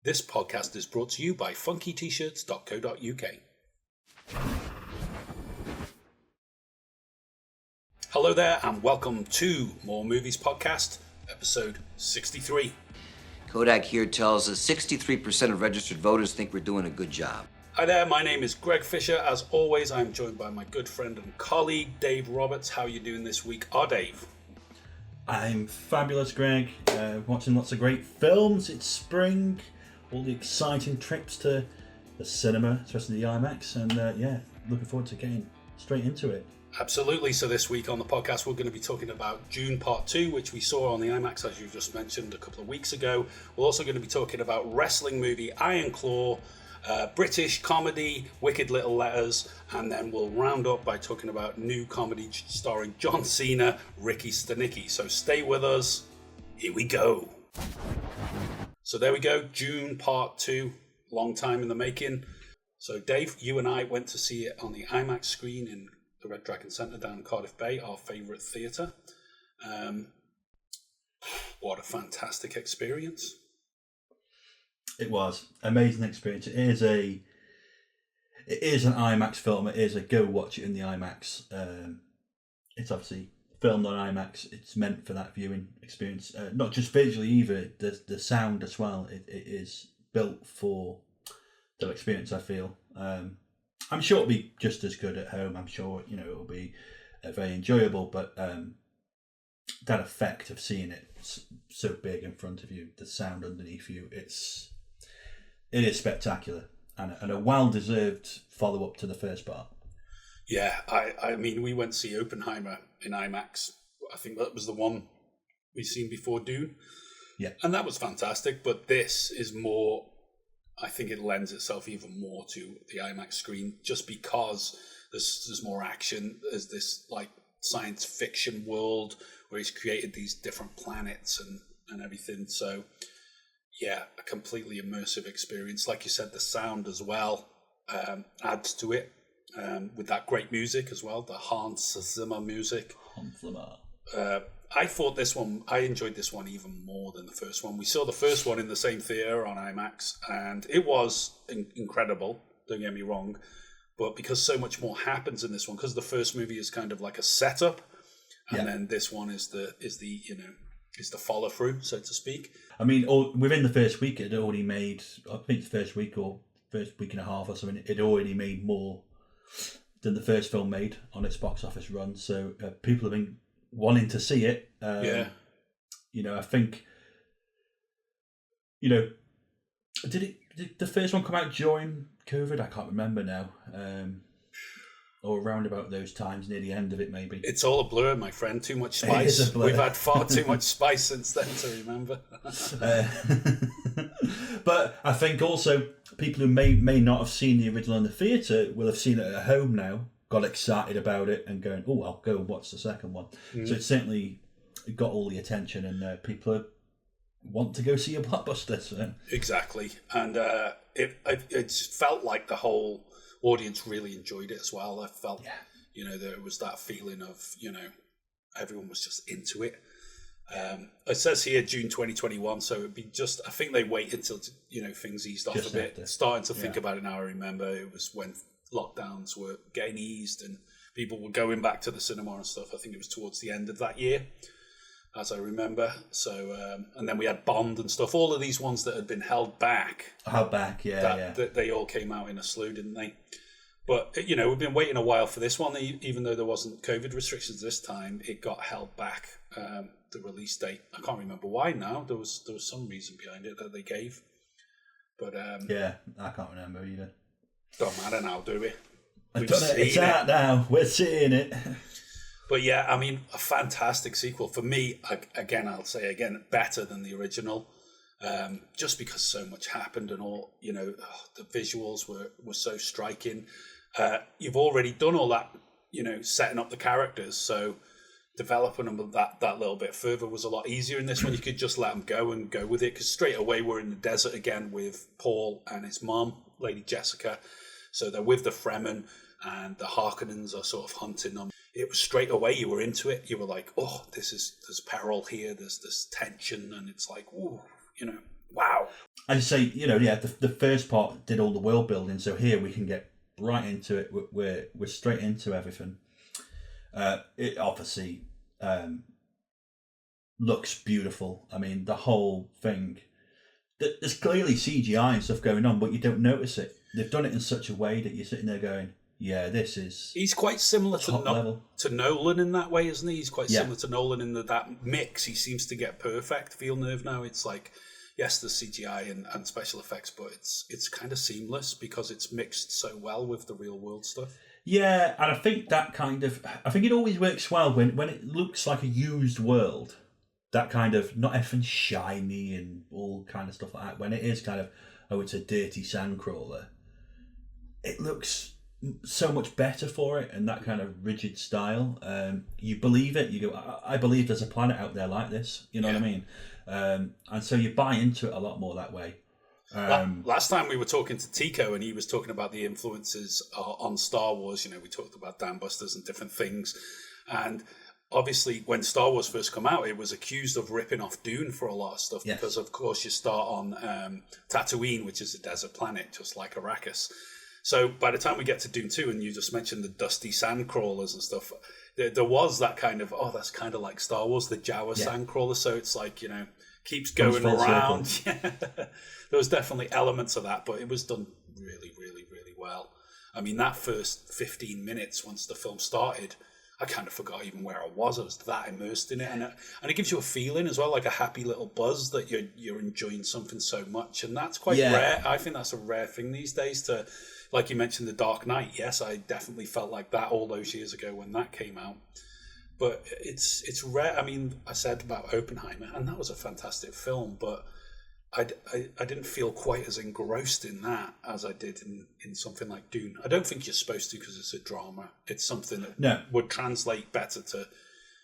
This podcast is brought to you by funkytshirts.co.uk. Hello there and welcome to More Movies Podcast, episode 63. Kodak here tells us 63% of registered voters think we're doing a good job. Hi there, my name is Greg Fisher. As always, I'm joined by my good friend and colleague, Dave Roberts. How are you doing this week? Dave? I'm fabulous, Greg. Watching lots of great films. It's spring. All the exciting trips to the cinema, especially the IMAX. And looking forward to getting straight into it. Absolutely. So this week on the podcast, we're going to be talking about Dune Part Two, which we saw on the IMAX, as you just mentioned, a couple of weeks ago. We're also going to be talking about wrestling movie Iron Claw, British comedy Wicked Little Letters, and then we'll round up by talking about new comedy starring John Cena, Ricky Stanicky. So stay with us. Here we go. So there we go, Dune Part 2, long time in the making. So Dave, you and I went to see it on the IMAX screen in the Red Dragon Centre down in Cardiff Bay, our favourite theatre. What a fantastic experience. It was amazing experience. It is an IMAX film. It is a go watch it in the IMAX. It's obviously filmed on IMAX. It's meant for that viewing experience, not just visually either. The sound as well. It is built for that experience, I feel. I'm sure it'll be just as good at home. I'm sure it'll be very enjoyable. But that effect of seeing it so big in front of you, the sound underneath you, it is spectacular and a well-deserved follow-up to the first part. Yeah, I mean, we went to see Oppenheimer in IMAX. I think that was the one we'd seen before Dune. Yeah. And that was fantastic, but this is more, I think it lends itself even more to the IMAX screen just because there's more action. There's this like science fiction world where he's created these different planets and everything. So yeah, a completely immersive experience. Like you said, the sound as well adds to it. With that great music as well, the Hans Zimmer music. Hans Zimmer. I enjoyed this one even more than the first one. We saw the first one in the same theatre on IMAX, and it was incredible, don't get me wrong, but because so much more happens in this one, because the first movie is kind of like a setup, and then this one is the follow through, so to speak. I mean, within the first week, it already made, I think the first week and a half or something, it already made more than the first film made on its box office run. So people have been wanting to see it. I think, did the first one come out during COVID? I can't remember now. Or around about those times, near the end of it, maybe. It's all a blur, my friend. Too much spice. It is a blur. We've had far too much spice since then to remember. But I think also people who may not have seen the original in the theatre will have seen it at home now, got excited about it and going, oh, I'll go and watch the second one. So it certainly got all the attention and people want to go see a blockbuster. So. Exactly. And it felt like the whole audience really enjoyed it as well. I felt, there was that feeling of, everyone was just into it. It says here June 2021, so it'd be I think they wait until, things eased off just a bit. Starting to think about it now, I remember it was when lockdowns were getting eased and people were going back to the cinema and stuff. I think it was towards the end of that year, as I remember. So, and then we had Bond and stuff, all of these ones that had been held back. That they all came out in a slew, didn't they? But, we've been waiting a while for this one, even though there wasn't COVID restrictions this time, it got held back, the release date. I can't remember why now. There was some reason behind it that they gave. But I can't remember either. Don't matter now, do we? It's out now. We're seeing it. But yeah, I mean, a fantastic sequel. For me, I'll say better than the original. Just because so much happened and all, the visuals were so striking. You've already done all that, setting up the characters. So developing them that little bit further was a lot easier in this one. You could just let them go and go with it, because straight away we're in the desert again with Paul and his mom, Lady Jessica. So they're with the Fremen and the Harkonnens are sort of hunting them. It was straight away, you were into it. You were like, oh, there's peril here, there's this tension, and it's like, ooh, wow. I just say, the first part did all the world building, so here we can get right into it. We're straight into everything. It obviously looks beautiful. I mean, the whole thing. There's clearly CGI and stuff going on, but you don't notice it. They've done it in such a way that you're sitting there going, "Yeah, this is." He's quite similar to Nolan in that way, isn't he? He's quite similar to Nolan in that mix. He seems to get perfect. Villeneuve now, it's like, yes, there's CGI and special effects, but it's kind of seamless because it's mixed so well with the real world stuff. Yeah, and I think I think it always works well when it looks like a used world. That kind of, not everything shiny and all kind of stuff like that. When it is kind of, it's a dirty sandcrawler, it looks so much better for it, and that kind of rigid style. You believe it. You go, I believe there's a planet out there like this. You know what I mean? And so you buy into it a lot more that way. Last time we were talking to Tico, and he was talking about the influences on Star Wars. We talked about Dam Busters and different things, and obviously when Star Wars first come out, it was accused of ripping off Dune for a lot of stuff because, of course, you start on Tatooine, which is a desert planet, just like Arrakis. So by the time we get to Dune 2, and you just mentioned the dusty sand crawlers and stuff, there was that kind of, that's kind of like Star Wars, the Jawa sand crawler. So it's like, keeps going around. There was definitely elements of that, but it was done really, really, really well. I mean, that first 15 minutes, once the film started, I kind of forgot even where I was. I was that immersed in it, and it gives you a feeling as well, like a happy little buzz that you're enjoying something so much, and that's quite rare. I think that's a rare thing these days. To, like you mentioned, The Dark Knight. Yes, I definitely felt like that all those years ago when that came out. But it's rare. I mean, I said about Oppenheimer, and that was a fantastic film, but I didn't feel quite as engrossed in that as I did in something like Dune. I don't think you're supposed to, because it's a drama. It's something that would translate better to,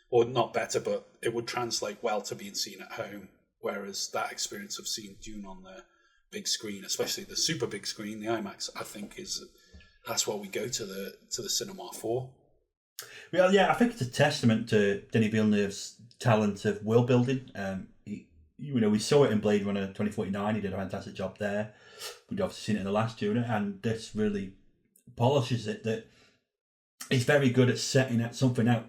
or not better, but it would translate well to being seen at home. Whereas that experience of seeing Dune on the big screen, especially the super big screen, the IMAX, I think that's what we go to the cinema for. Well, yeah, I think it's a testament to Denis Villeneuve's talent of world building. We saw it in Blade Runner 2049. He did a fantastic job there. We'd obviously seen it in the last Dune, and this really polishes it. That he's very good at setting something out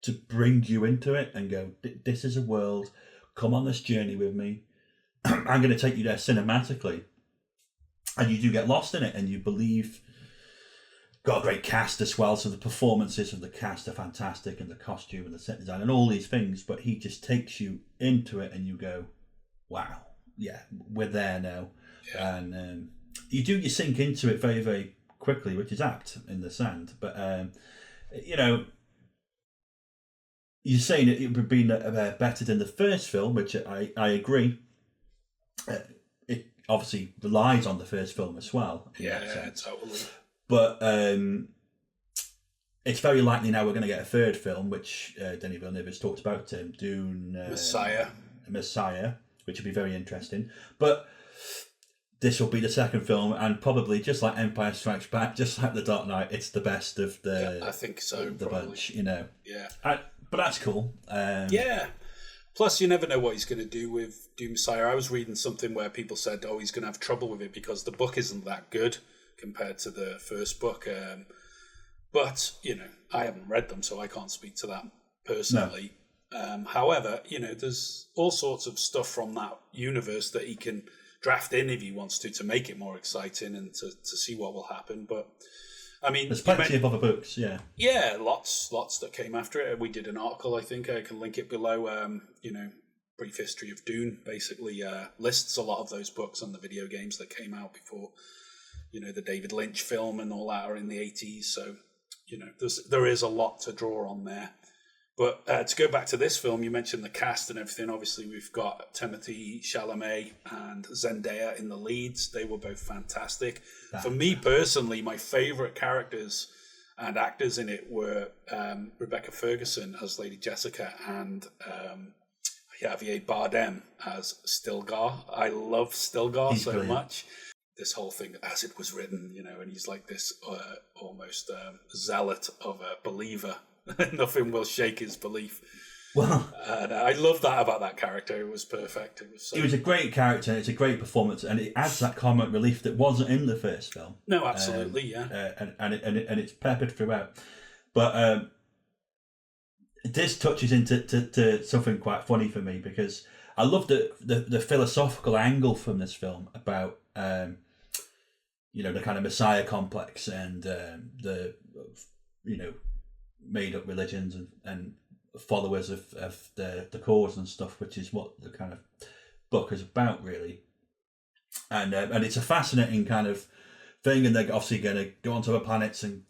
to bring you into it and go, this is a world. Come on this journey with me. I'm going to take you there cinematically, and you do get lost in it, and you believe. Got a great cast as well, so the performances of the cast are fantastic, and the costume and the set design and all these things, but he just takes you into it and you go, wow, yeah, we're there now. Yeah. And you sink into it very, very quickly, which is apt in The Sand. But, you're saying it would have been better than the first film, which I agree. It obviously relies on the first film as well. Yeah, totally. But it's very likely now we're going to get a third film, which Denis Villeneuve has talked about, Dune... Messiah, which will be very interesting. But this will be the second film, and probably, just like Empire Strikes Back, just like The Dark Knight, it's the best of the... I think so, the probably. bunch, Yeah. But that's cool. Yeah. Plus, you never know what he's going to do with Dune Messiah. I was reading something where people said, he's going to have trouble with it because the book isn't that good compared to the first book. But, I haven't read them, so I can't speak to that personally. No. However, there's all sorts of stuff from that universe that he can draft in if he wants to make it more exciting and to see what will happen. But, I mean... There's plenty of other books, yeah. Yeah, lots that came after it. We did an article, I think. I can link it below, Brief History of Dune, basically lists a lot of those books and the video games that came out before... the David Lynch film and all that are in the 80s. So, there is a lot to draw on there. But to go back to this film, you mentioned the cast and everything. Obviously, we've got Timothée Chalamet and Zendaya in the leads. They were both fantastic. For me personally, my favourite characters and actors in it were Rebecca Ferguson as Lady Jessica and Javier Bardem as Stilgar. I love Stilgar so much. This whole thing as it was written, and he's like this almost zealot of a believer. Nothing will shake his belief. Well, And I love that about that character. It was perfect. It was a great character. It's a great performance, and it adds that comic relief that wasn't in the first film. No, absolutely, and it's peppered throughout. But this touches into to something quite funny for me, because I love the philosophical angle from this film about the kind of Messiah complex and the made up religions and followers of the cause and stuff, which is what the kind of book is about, really. And it's a fascinating kind of thing, and they're obviously going to go onto other planets and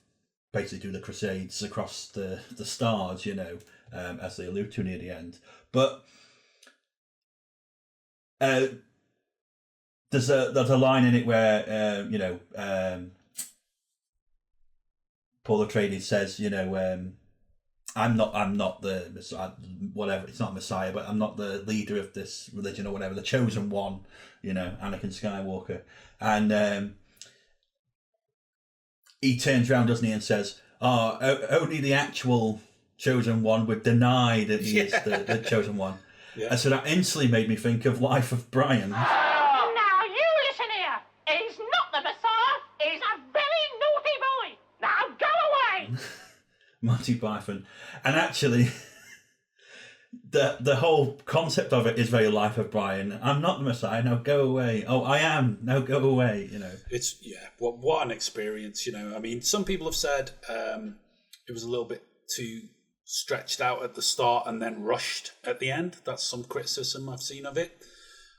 basically do the crusades across the stars, as they allude to near the end. But there's a line in it where Paul Atreides says, I'm not the Messiah, whatever. It's not Messiah, but I'm not the leader of this religion or whatever. The chosen one, Anakin Skywalker, and he turns around, doesn't he, and says, only the actual chosen one would deny that he is the chosen one. Yeah. And so that instantly made me think of Life of Brian. Now you listen here. He's not the Messiah. He's a very naughty boy. Now go away. Monty Python. And actually, the whole concept of it is very Life of Brian. I'm not the Messiah. Now go away. Oh, I am. Now go away. It's what an experience. I mean, some people have said it was a little bit too stretched out at the start and then rushed at the end. That's some criticism I've seen of it.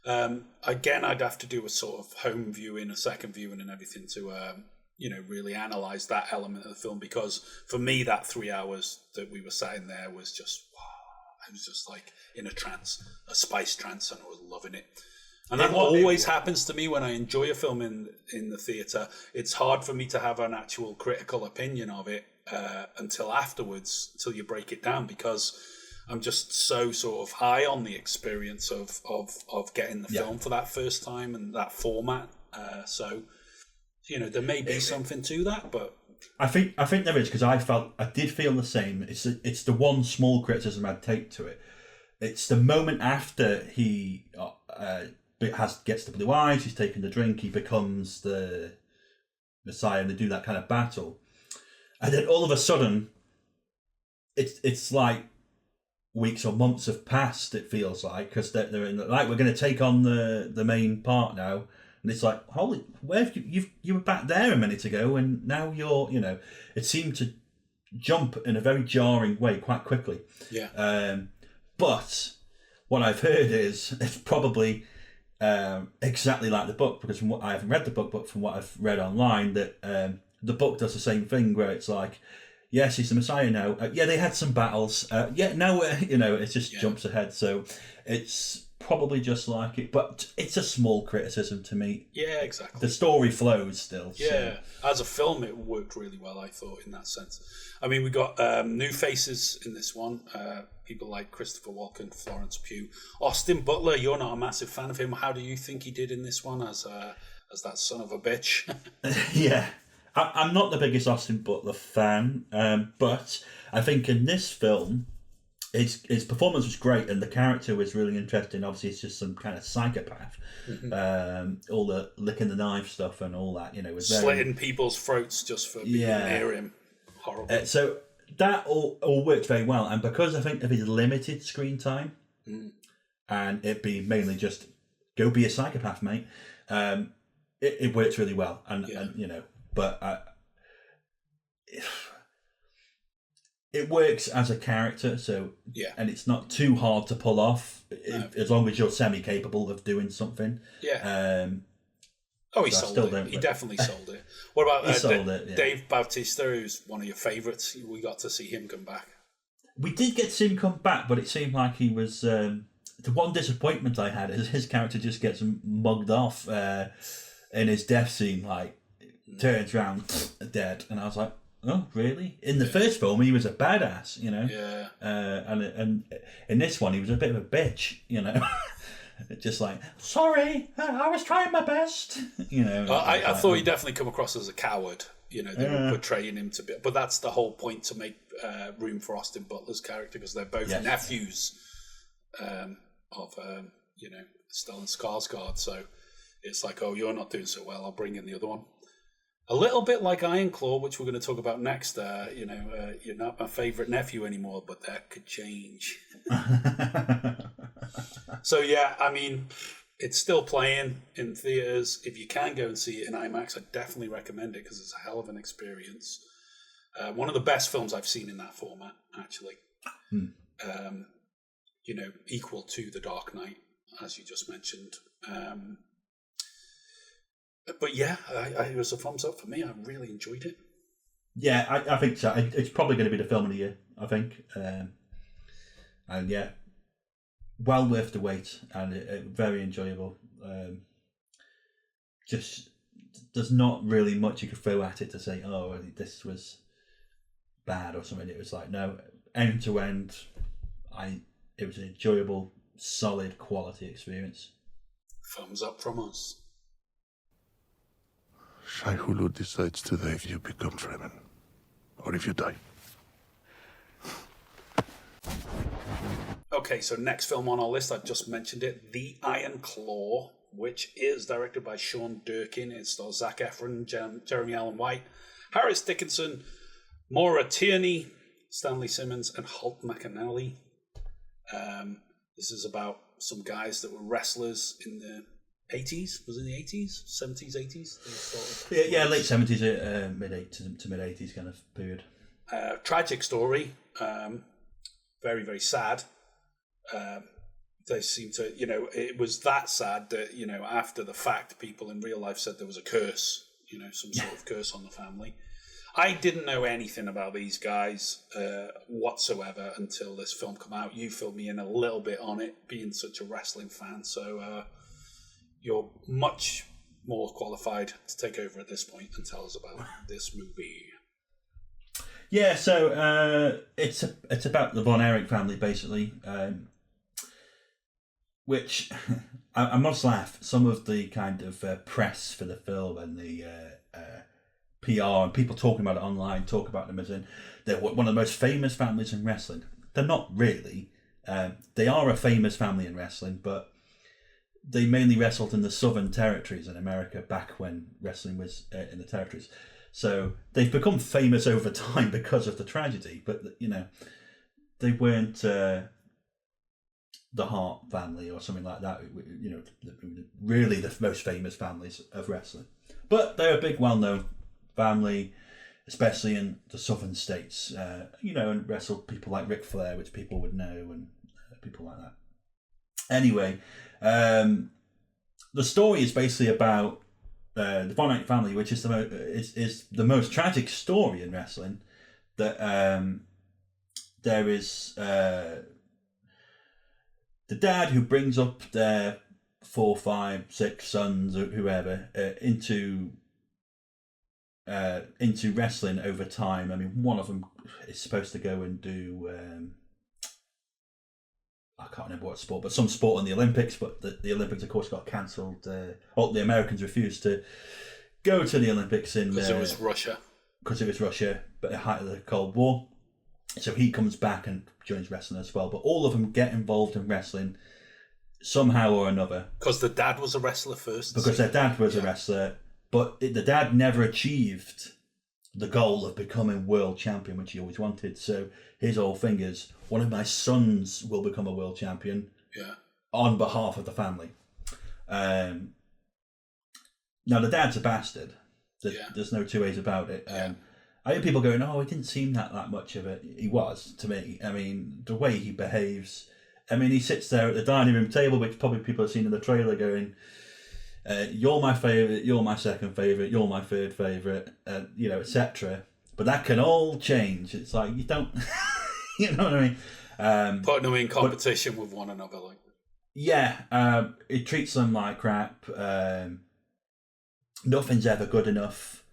Again, I'd have to do a sort of home viewing, a second viewing, and everything to really analyze that element of the film, because for me that 3 hours that we were sat in there was just I was just like in a trance, a spice trance, and I was loving it. And that always happens to me when I enjoy a film in the theatre. It's hard for me to have an actual critical opinion of it until afterwards, until you break it down, because I'm just so sort of high on the experience of getting the film for that first time and that format. So there may be something to that, but I think there is, because I did feel the same. It's the one small criticism I'd take to it. It's the moment after he gets the blue eyes, he's taken the drink, he becomes the Messiah, and they do that kind of battle, and then all of a sudden, it's like weeks or months have passed. It feels like, because they're in we're going to take on the main part now. And it's like, holy, where have you were back there a minute ago, and now you're, it seemed to jump in a very jarring way quite quickly. Yeah. But what I've heard is it's probably exactly like the book, because from what I haven't read the book, but from what I've read online, that the book does the same thing, where it's like, yes, he's the Messiah now. They had some battles. Now it just jumps ahead. So it's probably just like it, but it's a small criticism to me. Yeah, exactly. The story flows still. Yeah, so. As a film, it worked really well, I thought, in that sense. I mean, we got new faces in this one. People like Christopher Walken, Florence Pugh, Austin Butler. You're not a massive fan of him. How do you think he did in this one as that son of a bitch? Yeah, I'm not the biggest Austin Butler fan, but I think in this film, his performance was great, and the character was really interesting. Obviously, it's just some kind of psychopath. Mm-hmm. All the licking the knife stuff and all that, was slitting people's throats just for being near him. Horrible. So that all worked very well, and because I think of his limited screen time, and it being mainly just go be a psychopath, mate, it works really well, and but. It works as a character, and it's not too hard to pull off as long as you're semi-capable of doing something. Yeah. He sold it. He definitely sold it. What about Dave Bautista, who's one of your favourites? We got to see him come back. We did get to see him come back, but it seemed like he was... the one disappointment I had is his character just gets mugged off in his death scene, turns around, dead, and I was like, oh, really? In the first film, he was a badass, Yeah. And in this one, he was a bit of a bitch, just like, sorry, I was trying my best, I thought he definitely come across as a coward. They were portraying him to be, but that's the whole point, to make room for Austin Butler's character because they're both nephews of Stellan Skarsgård. So it's like, oh, you're not doing so well, I'll bring in the other one. A little bit like Ironclaw, which we're going to talk about next. You're not my favourite nephew anymore, but that could change. So yeah, I mean, it's still playing in theaters. If you can go and see it in IMAX, I definitely recommend it because it's a hell of an experience. One of the best films I've seen in that format, actually. Equal to The Dark Knight, as you just mentioned. But yeah, it was a thumbs up for me. I really enjoyed it. Yeah, I think so. It's probably going to be the film of the year, I think. And yeah, well worth the wait and very enjoyable. Just there's not really much you could throw at it to say, oh, this was bad or something. It was like, no, end to end, it was an enjoyable, solid, quality experience. Thumbs up from us. Shai Hulud decides today if you become Fremen, or if you die. Okay, so next film on our list, I've just mentioned it, The Iron Claw, which is directed by Sean Durkin. It stars Zac Efron, Jeremy Allen White, Harris Dickinson, Maura Tierney, Stanley Simmons, and Holt McCallany. This is about some guys that were wrestlers in the 80s. Was it in the 80s? 70s, 80s? Yeah, late 70s, mid-80s to mid-80s kind of period. Tragic story. Very, very sad. They seem to, it was that sad that, after the fact, people in real life said there was a curse, some sort of curse on the family. I didn't know anything about these guys whatsoever until this film came out. You filled me in a little bit on it, being such a wrestling fan. So you're much more qualified to take over at this point and tell us about this movie. Yeah, so it's about the Von Erich family, basically, which I must laugh. Some of the kind of press for the film and the PR and people talking about it online talk about them as in they're one of the most famous families in wrestling. They're not really. They are a famous family in wrestling, but they mainly wrestled in the Southern Territories in America back when wrestling was in the territories. So they've become famous over time because of the tragedy, but they weren't the Hart family or something like that. Really the most famous families of wrestling, but they're a big, well-known family, especially in the southern states. And wrestled people like Ric Flair, which people would know, and people like that. Anyway, the story is basically about the Von Erich family, which is the most tragic story in wrestling. That there is the dad who brings up their 4, 5, 6 sons or whoever into wrestling over time. I mean, one of them is supposed to go and do I can't remember what sport, but some sport in the Olympics, but the Olympics, of course, got cancelled. The Americans refused to go to the Olympics because it was Russia. Because it was Russia, but at the height of the Cold War. So he comes back and joins wrestling as well. But all of them get involved in wrestling somehow or another. Because the dad was a wrestler first. Because their dad was a wrestler, but the dad never achieved the goal of becoming world champion, which he always wanted. So his whole thing is, one of my sons will become a world champion on behalf of the family. Now, the dad's a bastard. There's no two ways about it. I hear people going, oh, he didn't seem that much of it. He was, to me. I mean, the way he behaves. I mean, he sits there at the dining room table, which probably people have seen in the trailer, going, you're my favourite, you're my second favourite, you're my third favourite, etc. But that can all change. It's like, you don't... you know what I mean? Putting them in competition with one another. Like. Yeah, it treats them like crap. Nothing's ever good enough.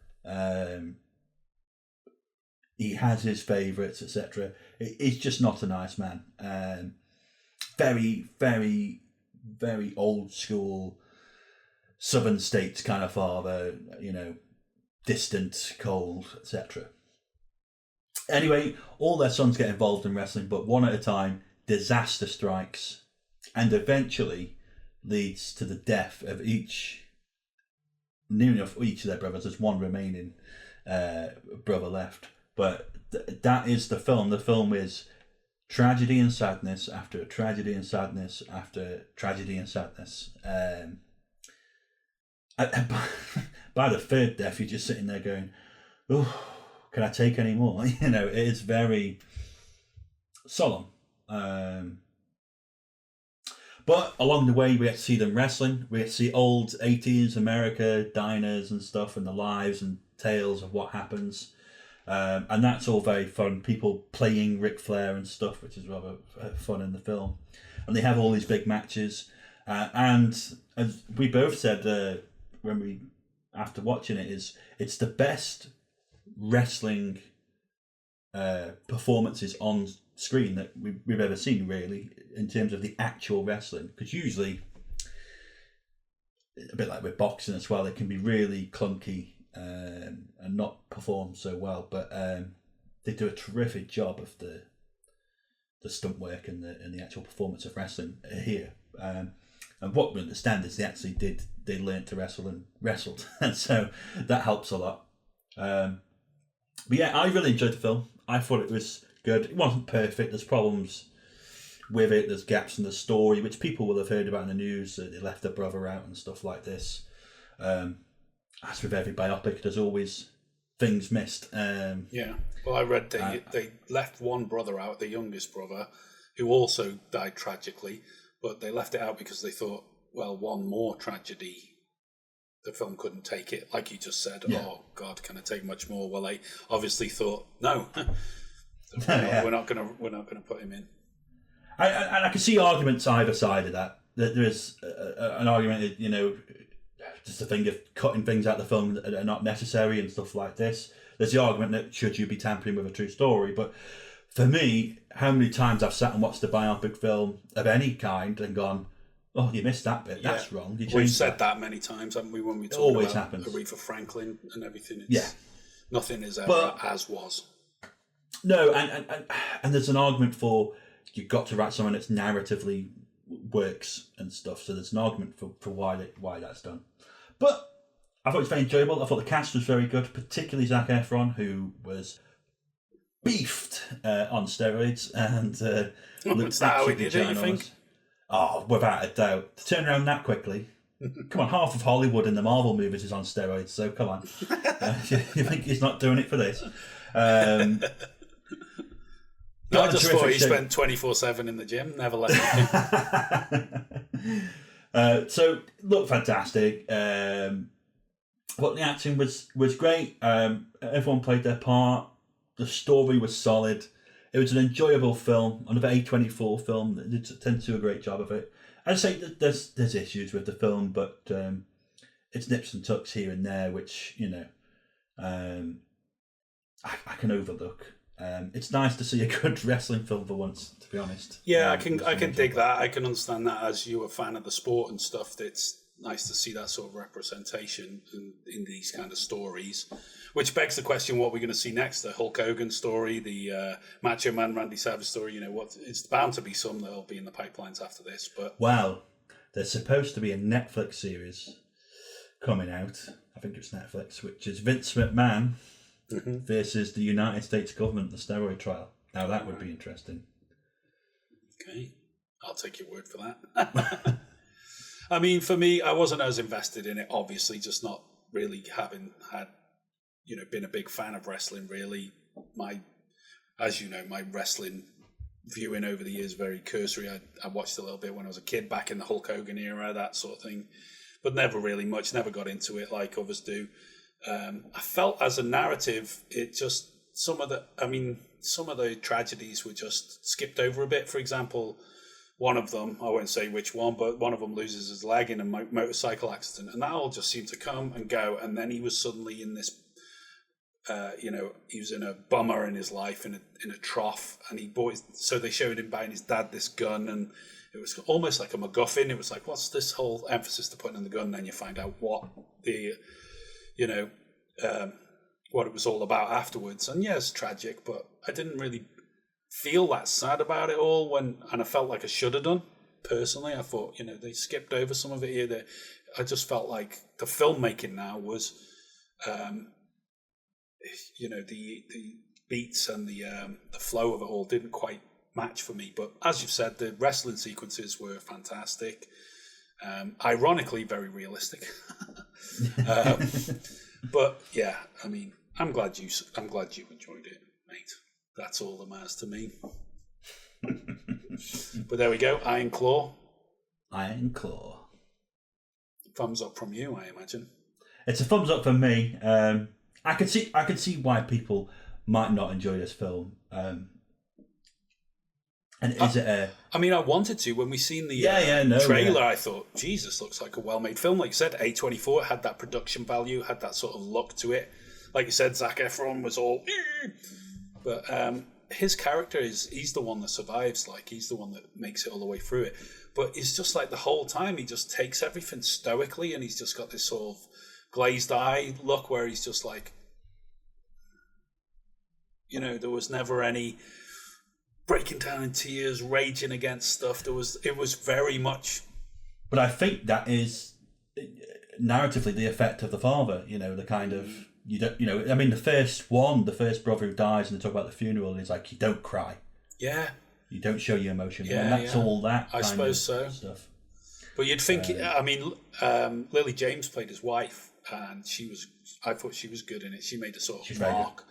He has his favourites, etc. He's just not a nice man. Very, very, very old school southern states kind of father, distant, cold, etc. Anyway, all their sons get involved in wrestling, but one at a time, disaster strikes and eventually leads to the death of near enough each of their brothers. There's one remaining brother left. But that is the film. The film is tragedy and sadness after tragedy and sadness after tragedy and sadness. By the third death, you're just sitting there going, oh, can I take any more? You know, it is very solemn. But along the way, we get to see them wrestling. We get to see old 80s America diners and stuff, and the lives and tales of what happens. And that's all very fun. People playing Ric Flair and stuff, which is rather fun in the film. And they have all these big matches. And as we both said after watching it, it's the best wrestling performances on screen that we've ever seen, really, in terms of the actual wrestling. Because usually, a bit like with boxing as well, it can be really clunky and not perform so well. But they do a terrific job of the stunt work and the actual performance of wrestling here. And what we understand is they learned to wrestle and wrestled, and so that helps a lot. But yeah, I really enjoyed the film. I thought it was good. It wasn't perfect. There's problems with it. There's gaps in the story, which people will have heard about in the news. They left their brother out and stuff like this. As with every biopic, there's always things missed. Yeah. Well, I read they left one brother out, the youngest brother, who also died tragically, but they left it out because they thought, well, one more tragedy, the film couldn't take it. Like you just said, yeah. Oh God, can I take much more? Well, they obviously thought, no, we're not going to put him in. And I can see arguments either side of that. There is an argument, you know, just the thing of cutting things out of the film that are not necessary and stuff like this. There's the argument that should you be tampering with a true story, but for me, how many times I've sat and watched a biopic film of any kind and gone, oh, you missed that bit. That's wrong. We've said that many times, haven't we? When we talk about happens. Aretha Franklin and everything. Nothing is ever as was. No, and there's an argument for you've got to write something that's narratively works and stuff. So there's an argument for why that's done. But I thought it was very enjoyable. I thought the cast was very good, particularly Zac Efron, who was beefed on steroids and looks how he did it, you think? Oh, without a doubt. To turn around that quickly. Come on, half of Hollywood in the Marvel movies is on steroids, so come on. You think he's not doing it for this? I just thought he spent 24/7 in the gym, never left the so, looked fantastic. But the acting was great. Everyone played their part. The story was solid. It was an enjoyable film, another A24 film. They tend to do a great job of it. I'd say that there's issues with the film, but it's nips and tucks here and there, which, you know, I can overlook. It's nice to see a good wrestling film for once, to be honest. Yeah, I can dig that. I can understand that as you're a fan of the sport and stuff. It's nice to see that sort of representation in these kind of stories. Which begs the question, what we're going to see next? The Hulk Hogan story, the Macho Man Randy Savage story. You know, it's bound to be some that'll be in the pipelines after this. But well, there's supposed to be a Netflix series coming out. I think it's Netflix, which is Vince McMahon versus the United States government, the steroid trial. Now that would be interesting. Okay, I'll take your word for that. I mean, for me, I wasn't as invested in it. Obviously, just not really having had, you know, been a big fan of wrestling. Really, as you know, my wrestling viewing over the years is very cursory. I watched a little bit when I was a kid, back in the Hulk Hogan era, that sort of thing, but never really much. Never got into it like others do. I felt as a narrative, it just some of the tragedies were just skipped over a bit. For example, one of them, I won't say which one, but one of them loses his leg in a motorcycle accident, and that all just seemed to come and go. And then he was suddenly in this, he was in a bummer in his life, in a trough, and so they showed him buying his dad this gun, and it was almost like a MacGuffin. It was like, what's this whole emphasis to put on the gun? And then you find out what what it was all about afterwards. And yeah, it's tragic, but I didn't really feel that sad about it all and I felt like I should have done. Personally, I thought, they skipped over some of it here. I just felt like the filmmaking now was, the beats and the flow of it all didn't quite match for me. But as you've said, the wrestling sequences were fantastic. Ironically, very realistic. But yeah, I mean, I'm glad you enjoyed it, mate. That's all that matters to me. But there we go. Iron Claw. Iron Claw. Thumbs up from you, I imagine. It's a thumbs up for me. I could see why people might not enjoy this film. And is it a... I mean, I wanted to. When we seen the trailer, I thought, Jesus, looks like a well-made film. Like you said, A24, it had that production value, had that sort of look to it. Like you said, Zac Efron was all... But his character he's the one that survives. Like, he's the one that makes it all the way through it. But it's just like the whole time, he just takes everything stoically and he's just got this sort of glazed eye look where he's just like... there was never any... breaking down in tears, raging against stuff. It was very much. But I think that is narratively the effect of the father. The kind of you don't. I mean, the first brother who dies, and they talk about the funeral, and it's like you don't cry. Yeah. You don't show your emotion, yeah, and that's all that. I suppose so. Stuff. But you'd think. I mean, Lily James played his wife, and I thought she was good in it. She made a sort of mark,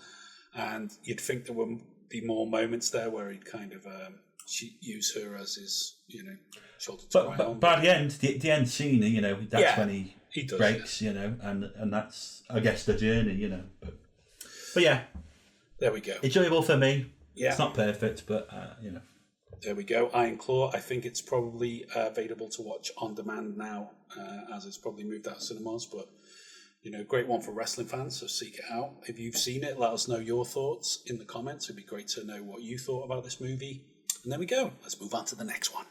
and you'd think there would be more moments there where he'd kind of use her as his shoulder to cry on. But at the end scene, that's when he does, breaks, and that's I guess the journey, But yeah, there we go. Enjoyable for me. Yeah, it's not perfect, but There we go. Iron Claw. I think it's probably available to watch on demand now, as it's probably moved out of cinemas, but. Great one for wrestling fans, so seek it out. If you've seen it, let us know your thoughts in the comments. It'd be great to know what you thought about this movie. And there we go. Let's move on to the next one.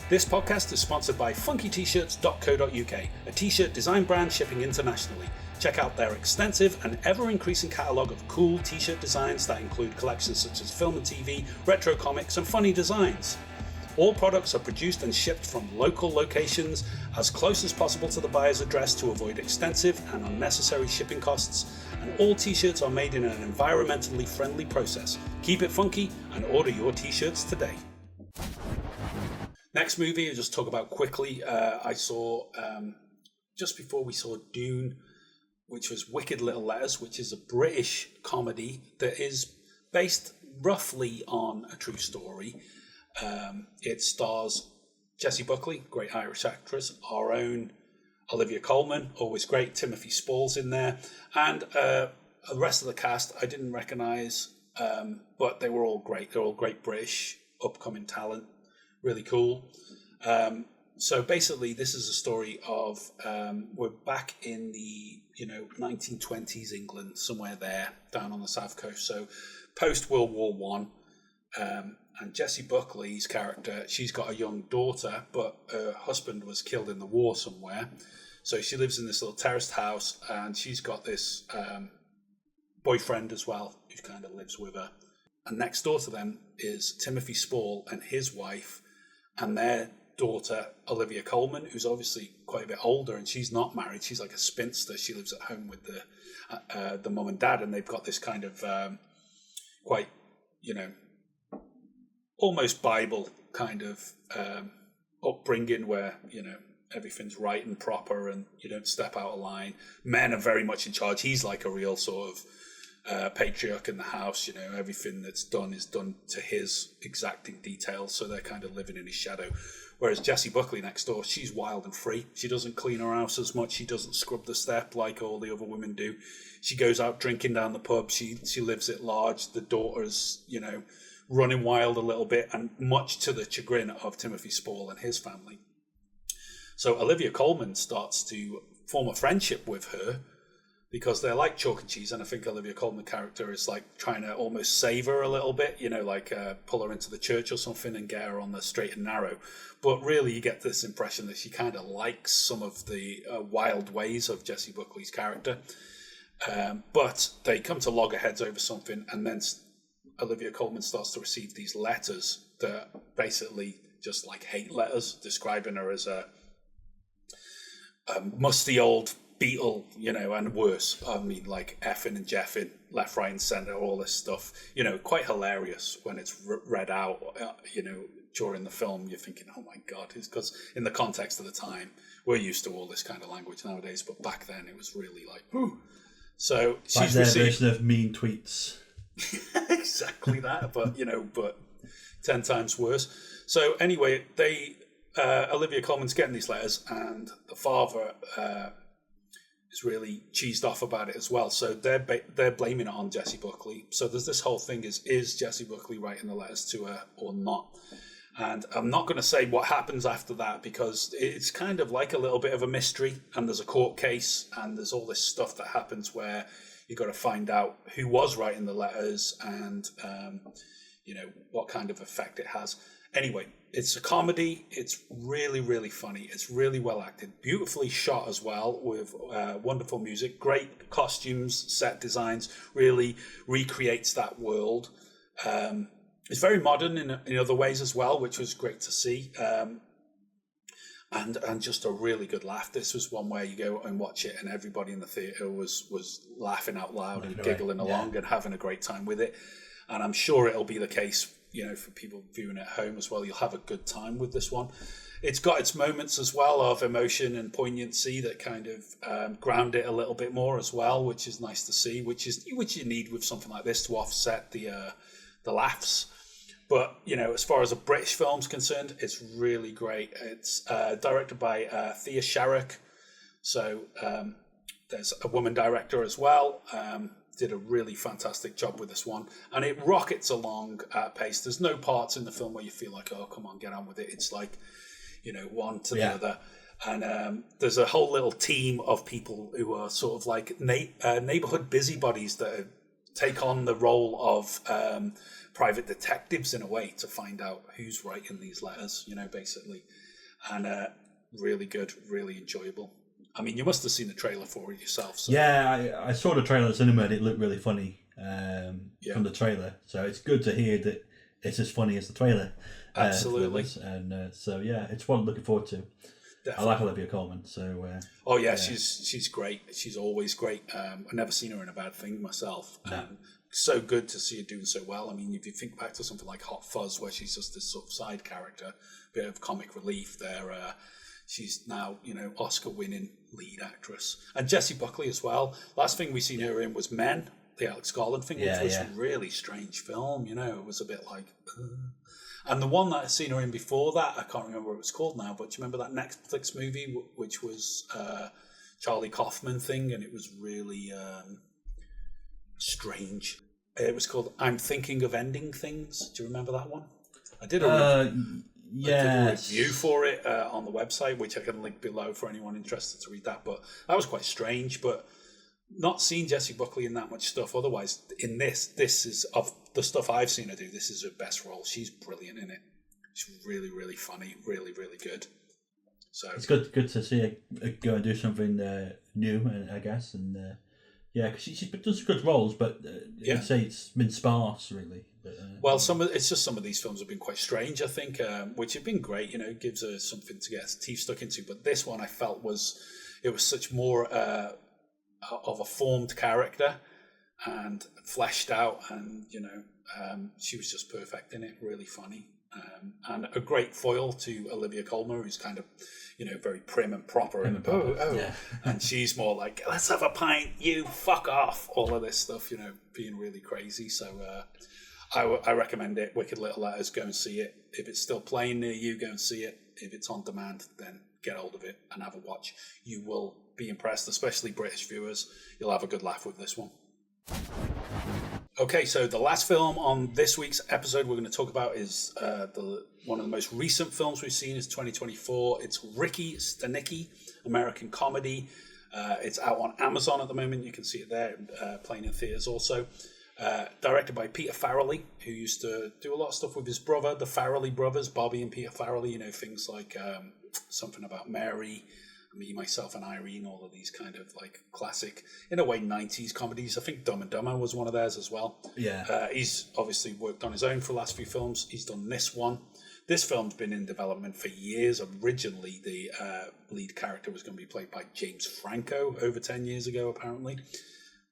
This podcast is sponsored by funkytshirts.co.uk, a t-shirt design brand shipping internationally. Check out their extensive and ever-increasing catalogue of cool t-shirt designs that include collections such as film and TV, retro comics, and funny designs. All products are produced and shipped from local locations as close as possible to the buyer's address to avoid extensive and unnecessary shipping costs, and all t-shirts are made in an environmentally friendly process. Keep it funky and order your t-shirts today. Next movie I'll just talk about quickly. I saw, just before we saw Dune, which was Wicked Little Letters, which is a British comedy that is based roughly on a true story. It stars Jessie Buckley, great Irish actress, our own Olivia Colman, always great, Timothy Spall's in there, and the rest of the cast I didn't recognise, but they were all great. They're all great British upcoming talent, really cool. So basically this is a story of, we're back in the 1920s England, somewhere there, down on the south coast, so post World War One. And Jessie Buckley's character, she's got a young daughter, but her husband was killed in the war somewhere. So she lives in this little terraced house, and she's got this boyfriend as well, who kind of lives with her. And next door to them is Timothy Spall and his wife, and their daughter, Olivia Colman, who's obviously quite a bit older, and she's not married. She's like a spinster. She lives at home with the mum and dad, and they've got this kind of quite, almost Bible kind of upbringing where, everything's right and proper and you don't step out of line. Men are very much in charge. He's like a real sort of patriarch in the house. Everything that's done is done to his exacting details. So they're kind of living in his shadow. Whereas Jessie Buckley next door, she's wild and free. She doesn't clean her house as much. She doesn't scrub the step like all the other women do. She goes out drinking down the pub. She lives at large. The daughter's, running wild a little bit, and much to the chagrin of Timothy Spall and his family. So Olivia Colman starts to form a friendship with her, because they're like chalk and cheese, and I think Olivia Colman's character is like trying to almost save her a little bit, like pull her into the church or something and get her on the straight and narrow. But really, you get this impression that she kind of likes some of the wild ways of Jessie Buckley's character. But they come to loggerheads over something, and then Olivia Colman starts to receive these letters that basically just like hate letters, describing her as a musty old beetle, and worse. I mean, like effing and jeffing, left, right, and centre, all this stuff. Quite hilarious when it's read out. During the film, you're thinking, "Oh my God!" It's because in the context of the time, we're used to all this kind of language nowadays, but back then it was really like, "Ooh." So she's received version of mean tweets. Exactly that, but 10 times worse. So anyway, Olivia Colman's getting these letters, and the father is really cheesed off about it as well. So they're blaming it on Jessie Buckley. So there's this whole thing: is Jessie Buckley writing the letters to her or not? And I'm not going to say what happens after that, because it's kind of like a little bit of a mystery, and there's a court case, and there's all this stuff that happens where you got to find out who was writing the letters and what kind of effect it has. Anyway, it's a comedy. It's really, really funny. It's really well acted, beautifully shot as well, with wonderful music, great costumes, set designs. Really recreates that world. It's very modern in other ways as well, which was great to see. And just a really good laugh. This was one where you go and watch it, and everybody in the theatre was laughing out loud and giggling along and having a great time with it. And I'm sure it'll be the case, for people viewing at home as well. You'll have a good time with this one. It's got its moments as well of emotion and poignancy that kind of ground it a little bit more as well, which is nice to see. Which you need with something like this to offset the laughs. But, as far as a British film's concerned, it's really great. It's directed by Thea Sharrock. So there's a woman director as well. Did a really fantastic job with this one. And it rockets along at pace. There's no parts in the film where you feel like, oh, come on, get on with it. It's like, one to the other. And there's a whole little team of people who are sort of like neighborhood busybodies that take on the role of private detectives in a way to find out who's writing these letters, basically. And really good, really enjoyable. I mean, you must have seen the trailer for it yourself. So. Yeah, I saw the trailer at the cinema and it looked really funny from the trailer. So it's good to hear that it's as funny as the trailer. Absolutely. And so, yeah, it's one I'm looking forward to. Definitely. I like Olivia Colman, so... she's great. She's always great. I've never seen her in a bad thing myself. No. So good to see her doing so well. I mean, if you think back to something like Hot Fuzz, where she's just this sort of side character, bit of comic relief there, she's now, Oscar-winning lead actress. And Jessie Buckley as well. Last thing we seen her in was Men, the Alex Garland thing, which was a really strange film, It was a bit like... And the one that I've seen her in before that, I can't remember what it was called now, but do you remember that Netflix movie, which was Charlie Kaufman thing, and it was really strange. It was called I'm Thinking of Ending Things. Do you remember that one? I did a review for it on the website, which I can link below for anyone interested to read that. But that was quite strange, but not seen Jessie Buckley in that much stuff. Otherwise, in this is, of the stuff I've seen her do, this is her best role. She's brilliant in it. She's really, really funny, really, really good. So it's good to see her go and do something new, I guess, and because she does some good roles, but you'd say it's been sparse, really. But, well, some of these films have been quite strange, I think, which have been great. Gives her something to get her teeth stuck into. But this one, I felt was such more of a formed character and fleshed out, and she was just perfect in it. Really funny. And a great foil to Olivia Colman, who's kind of, very prim and proper. And she's more like, let's have a pint, you fuck off, all of this stuff, being really crazy. So I recommend it. Wicked Little Letters, go and see it. If it's still playing near you, go and see it. If it's on demand, then get hold of it and have a watch. You will be impressed, especially British viewers. You'll have a good laugh with this one. Okay, so the last film on this week's episode we're going to talk about is one of the most recent films we've seen is 2024. It's Ricky Stanicky, American comedy. It's out on Amazon at the moment. You can see it there, playing in theaters also. Directed by Peter Farrelly, who used to do a lot of stuff with his brother, the Farrelly brothers, Bobby and Peter Farrelly. You know, things like Something About Mary, Me, Myself and Irene, all of these kind of like classic, in a way, 90s comedies. I think Dumb and Dumber was one of theirs as well. Yeah. He's obviously worked on his own for the last few films. He's done this one. This film's been in development for years. Originally, the lead character was going to be played by James Franco over 10 years ago, apparently.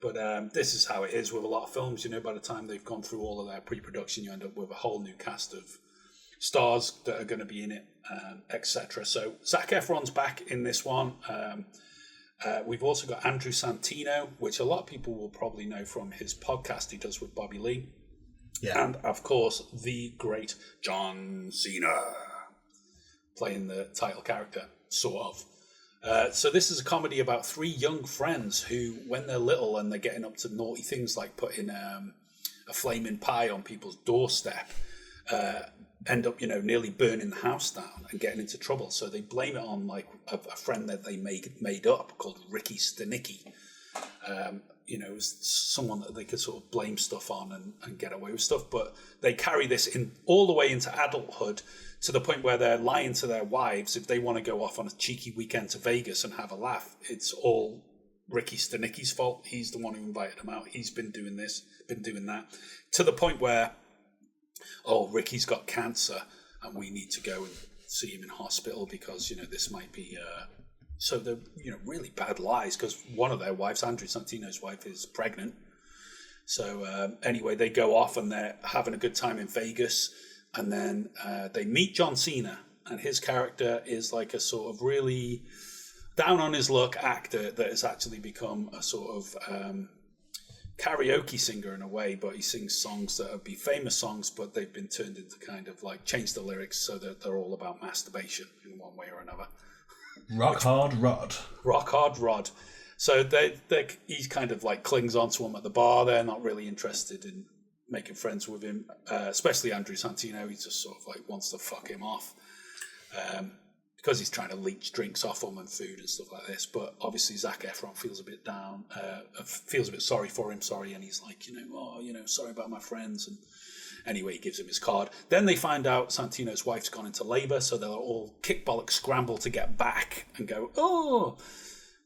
But this is how it is with a lot of films. You know, by the time they've gone through all of their pre-production, you end up with a whole new cast of stars that are going to be in it, etc. So Zac Efron's back in this one. We've also got Andrew Santino, which a lot of people will probably know from his podcast he does with Bobby Lee. Yeah. And, of course, the great John Cena playing the title character, sort of. So this is a comedy about three young friends who, when they're little and they're getting up to naughty things like putting a flaming pie on people's doorstep, end up, nearly burning the house down and getting into trouble. So they blame it on like a friend that they made up called Ricky Stanicky. It was someone that they could sort of blame stuff on and get away with stuff. But they carry this in all the way into adulthood to the point where they're lying to their wives if they want to go off on a cheeky weekend to Vegas and have a laugh. It's all Ricky Stanicky's fault. He's the one who invited them out. He's been doing this, been doing that, to the point where, Ricky's got cancer and we need to go and see him in hospital because, this might be... So they're, really bad lies because one of their wives, Andrew Santino's wife, is pregnant. So anyway, they go off and they're having a good time in Vegas. And then they meet John Cena, and his character is like a sort of really down on his luck actor that has actually become a sort of karaoke singer in a way, but he sings songs that would be famous songs, but they've been turned into kind of like changed the lyrics so that they're all about masturbation in one way or another. Rock Hard Rod. So he kind of like clings onto him at the bar. They're not really interested in making friends with him, especially Andrew Santino. He just sort of like wants to fuck him off because he's trying to leech drinks off him and food and stuff like this. But obviously Zac Efron feels a bit down, feels a bit sorry for him, and he's like, sorry about my friends. And anyway, he gives him his card. Then they find out Santino's wife's gone into labour, so they'll all kickbollock scramble to get back and go, oh.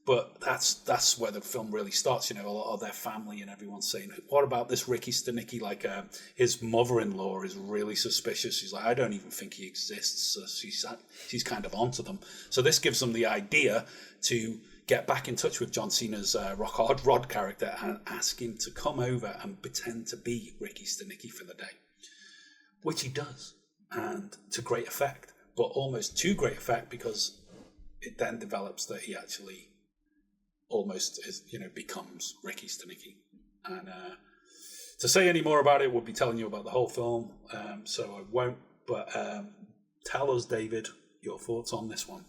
But that's where the film really starts. A lot of their family and everyone's saying, what about this Ricky Stanicky? Like his mother-in-law is really suspicious. She's like, I don't even think he exists. So she's kind of onto them. So this gives them the idea to get back in touch with John Cena's Rock Hard Rod character and ask him to come over and pretend to be Ricky Stanicky for the day. Which he does, and to great effect, but almost too great effect because it then develops that he actually almost is, becomes Ricky Stanicky. And to say any more about it would be telling you about the whole film, so I won't. But tell us, David, your thoughts on this one.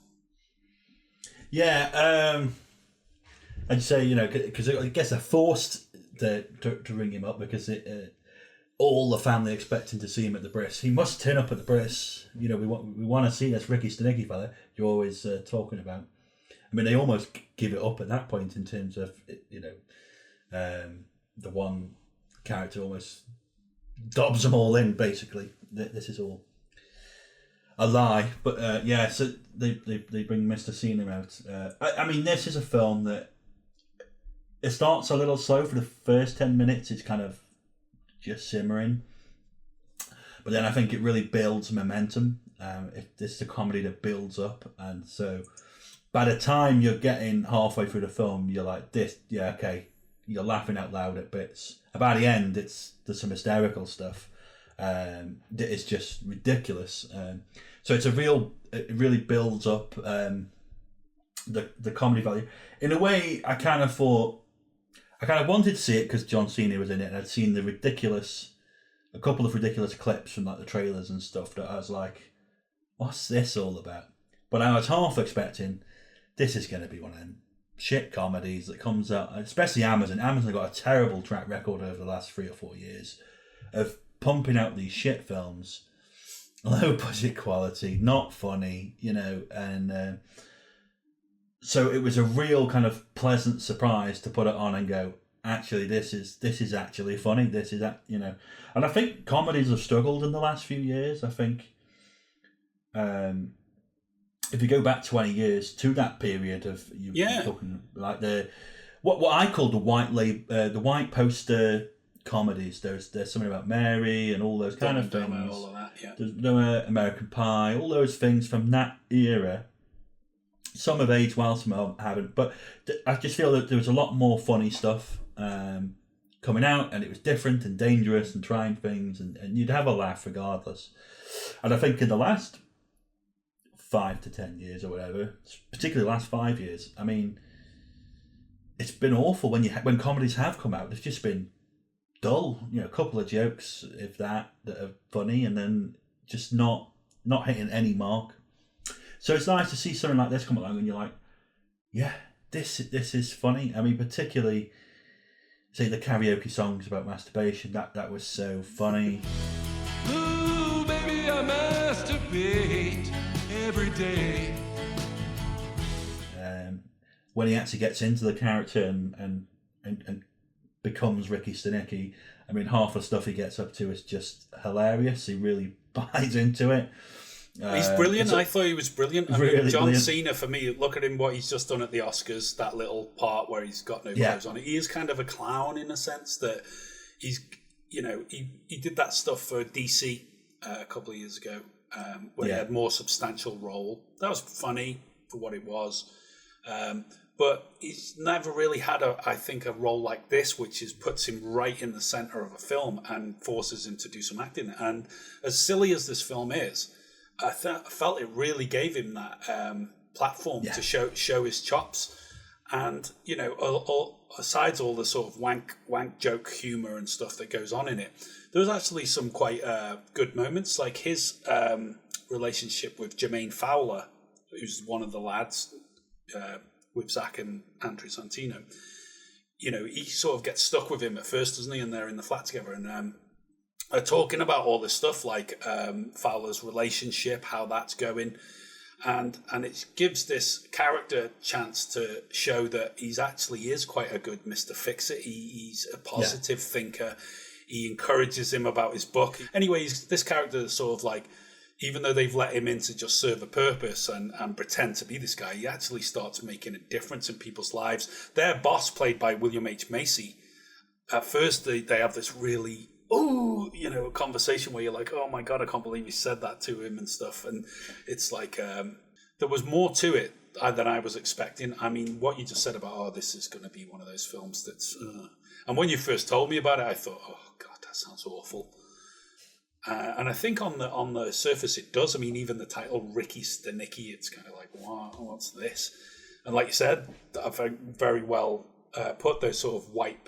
Yeah, I'd say because I guess they're forced to ring him up because all the family expecting to see him at the bris. He must turn up at the bris. We want to see this Ricky Stanicky fella you're always talking about. I mean, they almost give it up at that point in terms of the one character almost dobs them all in. Basically, this is all a lie. But so they bring Mr. Cena out. I mean, this is a film that it starts a little slow for the first 10 minutes. It's kind of just simmering, but then I think it really builds momentum. If this is a comedy that builds up, and so by the time you're getting halfway through the film, you're like, this, yeah, okay, you're laughing out loud at bits. By the end, there's some hysterical stuff. It's just ridiculous. So it really builds up the comedy value. In a way, I kind of wanted to see it because John Cena was in it, and I'd seen a couple of ridiculous clips from like the trailers and stuff that I was like, what's this all about? But I was half expecting this is going to be one of them shit comedies that comes out, especially Amazon. Amazon got a terrible track record over the last 3 or 4 years of pumping out these shit films, low budget quality, not funny, and So it was a real kind of pleasant surprise to put it on and go, actually, this is actually funny. This is that, you know, and I think comedies have struggled in the last few years. I think, if you go back 20 years to that period of you're talking like what I call the white poster comedies. There's something about Mary and all those kind of things. All of that, yeah. There's American Pie, all those things from that era. Some have aged well, some haven't. But I just feel that there was a lot more funny stuff coming out, and it was different and dangerous and trying things, and you'd have a laugh regardless. And I think in the last 5 to 10 years or whatever, particularly the last 5 years, I mean, it's been awful when comedies have come out. They've just been dull. You know, a couple of jokes, if that are funny, and then just not hitting any mark. So it's nice to see something like this come along, and you're like, yeah, this is funny. I mean, particularly, say, the karaoke songs about masturbation. That was so funny. Ooh, baby, I masturbate every day. When he actually gets into the character and becomes Ricky Stanicky, I mean, half the stuff he gets up to is just hilarious. He really buys into it. He's brilliant. I thought he was brilliant. I mean, John brilliant. Cena, for me, look at him, what he's just done at the Oscars, that little part where he's got no clothes on. He is kind of a clown in a sense that he's, you know, he did that stuff for DC a couple of years ago where he had more substantial role. That was funny for what it was. But he's never really had, I think, a role like this, which puts him right in the centre of a film and forces him to do some acting. And as silly as this film is, I felt it really gave him that platform to show his chops. And, you know, besides all the sort of wank joke humour and stuff that goes on in it, there was actually some quite good moments, like his relationship with Jermaine Fowler, who's one of the lads with Zach and Andrew Santino. You know, he sort of gets stuck with him at first, doesn't he? And they're in the flat together, and talking about all this stuff, like Fowler's relationship, how that's going, and it gives this character a chance to show that he's actually is quite a good Mr. Fix-It. He's a positive thinker. He encourages him about his book. Anyway, this character is sort of like, even though they've let him in to just serve a purpose and pretend to be this guy, he actually starts making a difference in people's lives. Their boss, played by William H. Macy, at first they have this really, a conversation where you're like, oh my God, I can't believe you said that to him and stuff. And it's like, there was more to it than I was expecting. I mean, what you just said about, this is going to be one of those films that's, and when you first told me about it, I thought, oh God, that sounds awful. And I think on the surface it does. I mean, even the title Ricky Stanicky, it's kind of like, wow, what's this? And like you said, I've very well put those sort of white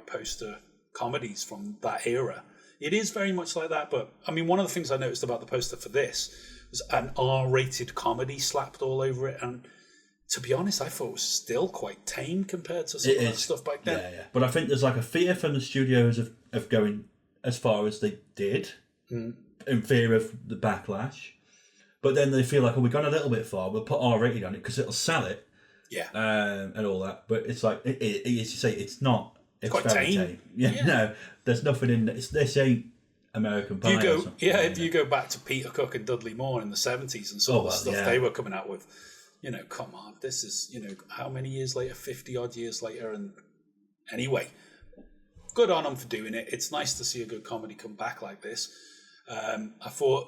poster comedies from that era. It is very much like that. But I mean, one of the things I noticed about the poster for this was an R-rated comedy slapped all over it. And to be honest, I thought it was still quite tame compared to some of that stuff back then. Yeah. But I think there's like a fear from the studios of going as far as they did in fear of the backlash. But then they feel like, we've gone a little bit far, we'll put R-rated on it because it'll sell it. Yeah. And all that. But it's like, as you say, it's not. It's quite tame. Yeah, no, there's nothing in this. This ain't American Pie. If you go back to Peter Cook and Dudley Moore in the 70s and some of the stuff they were coming out with, come on, this is, how many years later? 50 odd years later. And anyway, good on them for doing it. It's nice to see a good comedy come back like this. I thought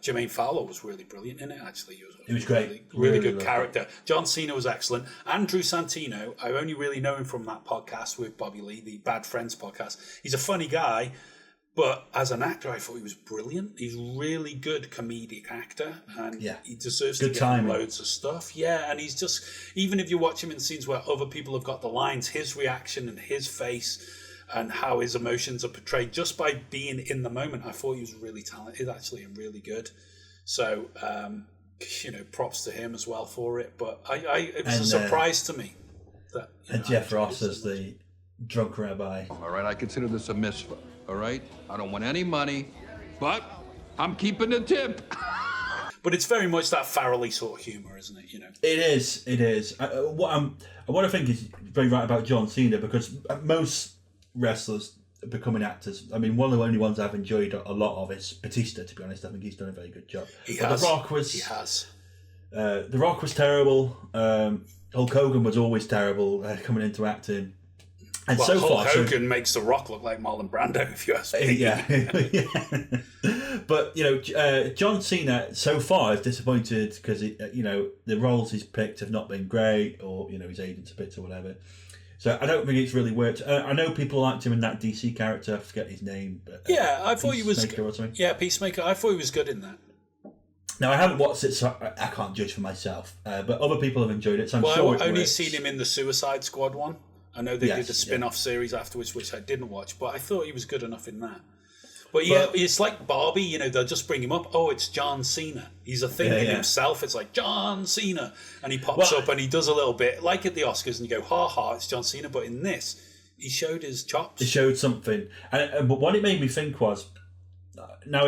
Jermaine Fowler was really brilliant in it, actually. He was great. Really good character. John Cena was excellent. Andrew Santino, I only really know him from that podcast with Bobby Lee, the Bad Friends podcast. He's a funny guy, but as an actor, I thought he was brilliant. He's a really good comedic actor, and he deserves to get loads of stuff. Yeah, and he's just, even if you watch him in scenes where other people have got the lines, his reaction and his face and how his emotions are portrayed just by being in the moment, I thought he was really talented, actually, and really good. So, props to him as well for it. But it was a surprise to me. That, and Jeff Ross as the drunk rabbi. All right, I consider this a mitzvah, all right? I don't want any money, but I'm keeping the tip. But it's very much that Farrelly sort of humour, isn't it? You know, it is. It is. What I think is very right about John Cena, because most wrestlers becoming actors. I mean, one of the only ones I've enjoyed a lot of is Batista. To be honest, I think he's done a very good job. He has. The Rock was. He has. The Rock was terrible. Hulk Hogan was always terrible coming into acting. And Well, so Hulk far, Hogan makes The Rock look like Marlon Brando, if you ask me. Yeah. But, you know, John Cena so far is disappointed because, you know, the roles he's picked have not been great, or, you know, his agents have picked or whatever. So I don't think it's really worked. I know people liked him in that DC character. I forget his name. But, Yeah, I thought he was... Peacemaker or something. Yeah, Peacemaker. I thought he was good in that. Now, I haven't watched it, so I can't judge for myself. But other people have enjoyed it, so I'm sure I've it only works. seen him in the Suicide Squad one. I know they Yes, did a spin-off series afterwards, which I didn't watch, but I thought he was good enough in that. But yeah, it's like Barbie, you know, they'll just bring him up. Oh, it's John Cena. He's a thing in himself. It's like, John Cena. And he pops up and he does a little bit, like at the Oscars, and you go, ha ha, it's John Cena. But in this, he showed his chops. He showed something. But what it made me think was, now,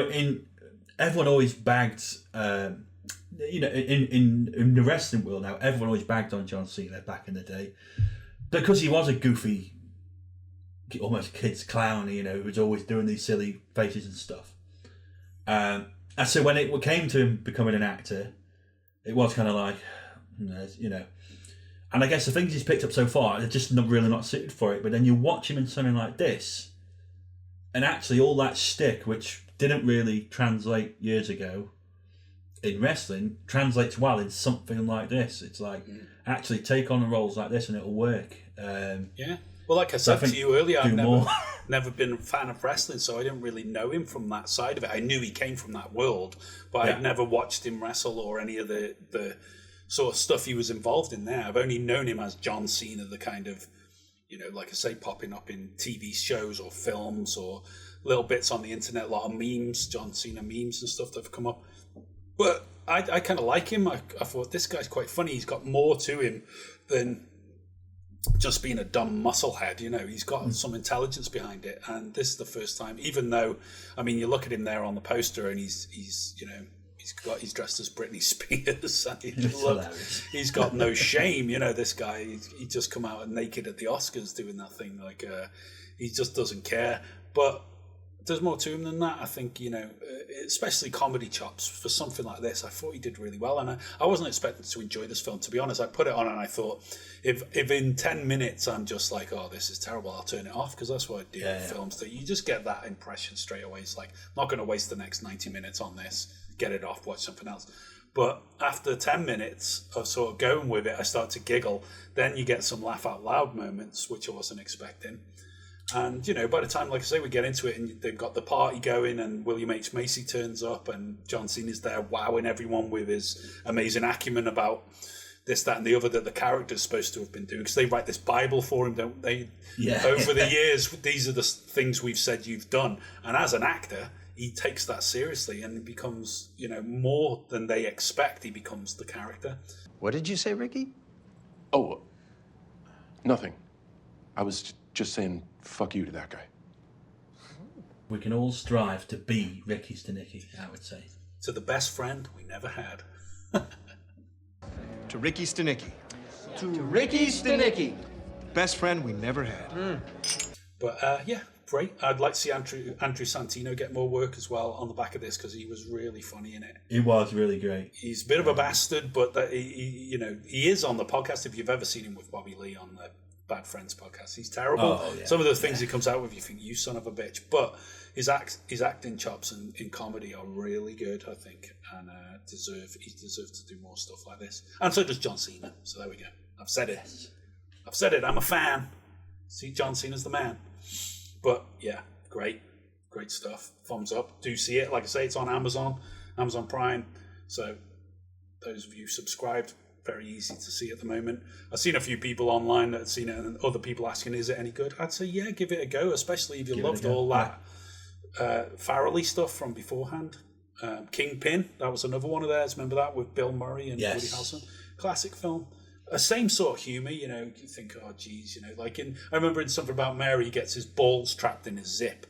everyone always bagged... you know, in the wrestling world now, everyone always bagged on John Cena back in the day because he was a goofy, almost kid's clown, you know, who was always doing these silly faces and stuff. And so when it came to him becoming an actor, it was kind of like, you know, and I guess the things he's picked up so far are just really not suited for it. But then you watch him in something like this, and actually all that shtick, which didn't really translate years ago in wrestling, translates well in something like this. It's like, actually take on the roles like this and it'll work. Yeah. Well, like I said to you earlier, I've never been a fan of wrestling, so I didn't really know him from that side of it. I knew he came from that world, but I'd never watched him wrestle or any of the sort of stuff he was involved in there. I've only known him as John Cena, the kind of, you know, like I say, popping up in TV shows or films or little bits on the internet, a lot of memes, John Cena memes and stuff that have come up. But I kind of like him. I thought this guy's quite funny. He's got more to him than just being a dumb musclehead. You know, he's got some intelligence behind it. And this is the first time, even though, I mean, you look at him there on the poster and he's you know, he's dressed as Britney Spears. And he's got no shame. You know, this guy, he just come out naked at the Oscars doing that thing. Like, he just doesn't care. But there's more to him than that. I think, you know, especially comedy chops for something like this. I thought he did really well, and I wasn't expecting to enjoy this film, to be honest. I put it on and I thought, if in 10 minutes I'm just like, oh, this is terrible, I'll turn it off, because that's what I do with films. That you just get that impression straight away. It's like, I'm not going to waste the next 90 minutes on this. Get it off, watch something else. But after 10 minutes of sort of going with it, I start to giggle. Then you get some laugh out loud moments, which I wasn't expecting. And, you know, by the time, like I say, we get into it and they've got the party going and William H. Macy turns up and John Cena's there wowing everyone with his amazing acumen about this, that and the other that the character's supposed to have been doing. Because they write this Bible for him, don't they? Yeah. Over the years, these are the things we've said you've done. And as an actor, he takes that seriously and it becomes, you know, more than they expect. He becomes the character. What did you say, Ricky? Oh, nothing. I was just saying fuck you to that guy. We can all strive to be Ricky Stanicky, I would say. To the best friend we never had. To Ricky Stanicky. To Ricky Stanicky. Best friend we never had. But yeah, great. I'd like to see Andrew Santino get more work as well on the back of this, because he was really funny in it. He was really great. He's a bit of a bastard, but he you know, he is on the podcast. If you've ever seen him with Bobby Lee on the Bad Friends podcast, he's terrible. Some of the things he comes out with, you think, you son of a bitch. But his acting chops in comedy are really good, I think, and he deserves to do more stuff like this. And so does John Cena. So there we go. I've said it. I'm a fan. See, John Cena's the man. But yeah, great stuff. Thumbs up. Do see it. Like I say, it's on Amazon Prime. So those of you subscribed, very easy to see at the moment. I've seen a few people online that have seen it and other people asking, is it any good? I'd say, yeah, give it a go, especially if you loved all that Farrelly stuff from beforehand. Kingpin, that was another one of theirs. Remember that with Bill Murray and Woody Harrelson? Classic film. Same sort of humour, you know, you think, oh, geez, you know, like I remember in Something About Mary, he gets his balls trapped in his zip.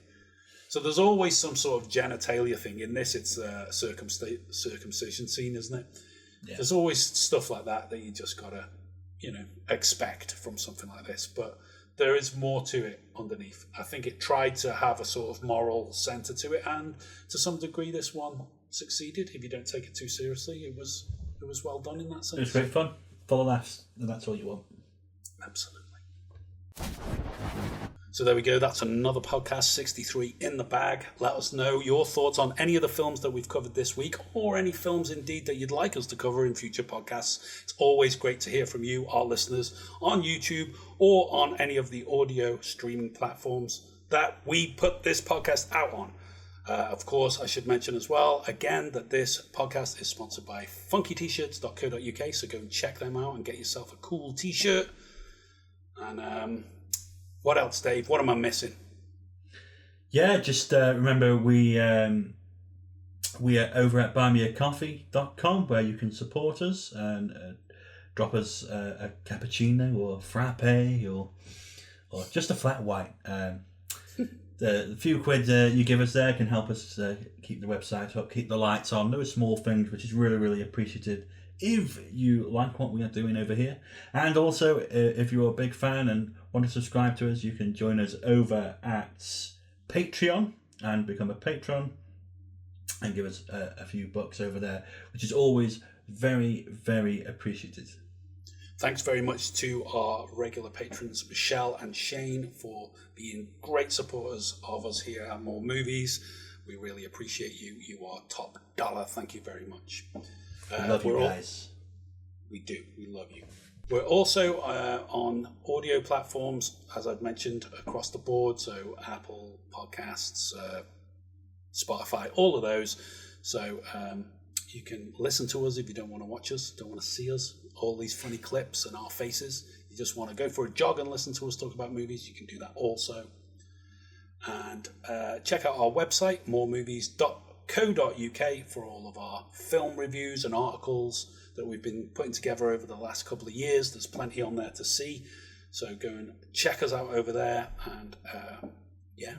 So there's always some sort of genitalia thing. In this, it's a circumcision scene, isn't it? Yeah. There's always stuff like that you just gotta, expect from something like this. But there is more to it underneath. I think it tried to have a sort of moral center to it, and to some degree, this one succeeded. If you don't take it too seriously, it was well done in that sense. It was great fun, full of laughs, and that's all you want. Absolutely. So there we go. That's another podcast 63 in the bag. Let us know your thoughts on any of the films that we've covered this week, or any films indeed that you'd like us to cover in future podcasts. It's always great to hear from you, our listeners, on YouTube or on any of the audio streaming platforms that we put this podcast out on. Of course, I should mention as well, again, that this podcast is sponsored by funkytshirts.co.uk, so go and check them out and get yourself a cool t-shirt. And what else, Dave? What am I missing? Yeah, just remember we are over at buymeacoffee.com, where you can support us and drop us a cappuccino or a frappe or just a flat white. The few quid you give us there can help us keep the website up, keep the lights on. Those small things, which is really, really appreciative if you like what we are doing over here. And also, if you're a big fan and want to subscribe to us, you can join us over at Patreon and become a patron and give us a few bucks over there, which is always very, very appreciated. Thanks very much to our regular patrons, Michelle and Shane, for being great supporters of us here at More Movies. We really appreciate you. You are top dollar. Thank you very much. We love you guys. We do. We love you. We're also on audio platforms, as I've mentioned, across the board. So Apple Podcasts, Spotify, all of those. So you can listen to us if you don't want to watch us, don't want to see us, all these funny clips and our faces. You just want to go for a jog and listen to us talk about movies. You can do that also. And check out our website, moremovies.co.uk, for all of our film reviews and articles that we've been putting together over the last couple of years. There's plenty on there to see. So go and check us out over there and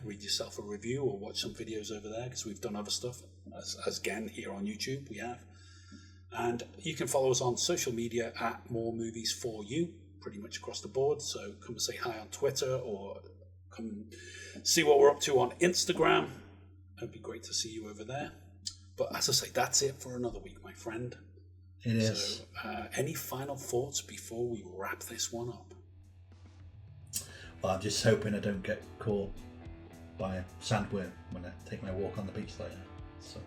read yourself a review or watch some videos over there, because we've done other stuff, as again here on YouTube we have. And you can follow us on social media at More Movies For You, pretty much across the board. So come and say hi on Twitter, or come and see what we're up to on Instagram. It'd be great to see you over there. But as I say, that's it for another week, my friend. It is. So any final thoughts before we wrap this one up? Well, I'm just hoping I don't get caught by a sandworm when I take my walk on the beach later. So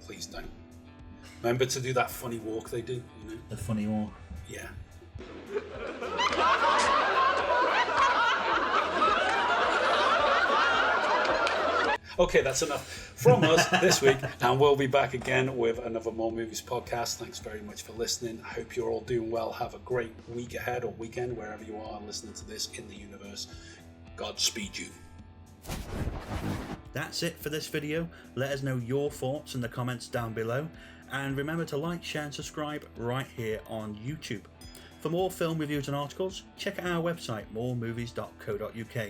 please don't. Remember to do that funny walk they do, The funny walk. Yeah. Okay, that's enough from us this week, and we'll be back again with another More Movies podcast. Thanks very much for listening. I hope you're all doing well. Have a great week ahead or weekend, wherever you are listening to this in the universe. Godspeed you. That's it for this video. Let us know your thoughts in the comments down below, and remember to like, share and subscribe right here on YouTube. For more film reviews and articles, check out our website, moremovies.co.uk,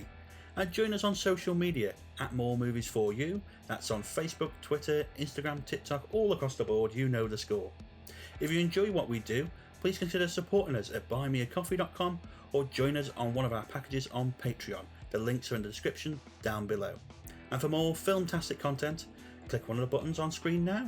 and join us on social media at More Movies For You. That's on Facebook, Twitter, Instagram, TikTok, all across the board. You know the score. If you enjoy what we do, please consider supporting us at buymeacoffee.com or join us on one of our packages on Patreon. The links are in the description down below. And for more filmtastic content, click one of the buttons on screen now.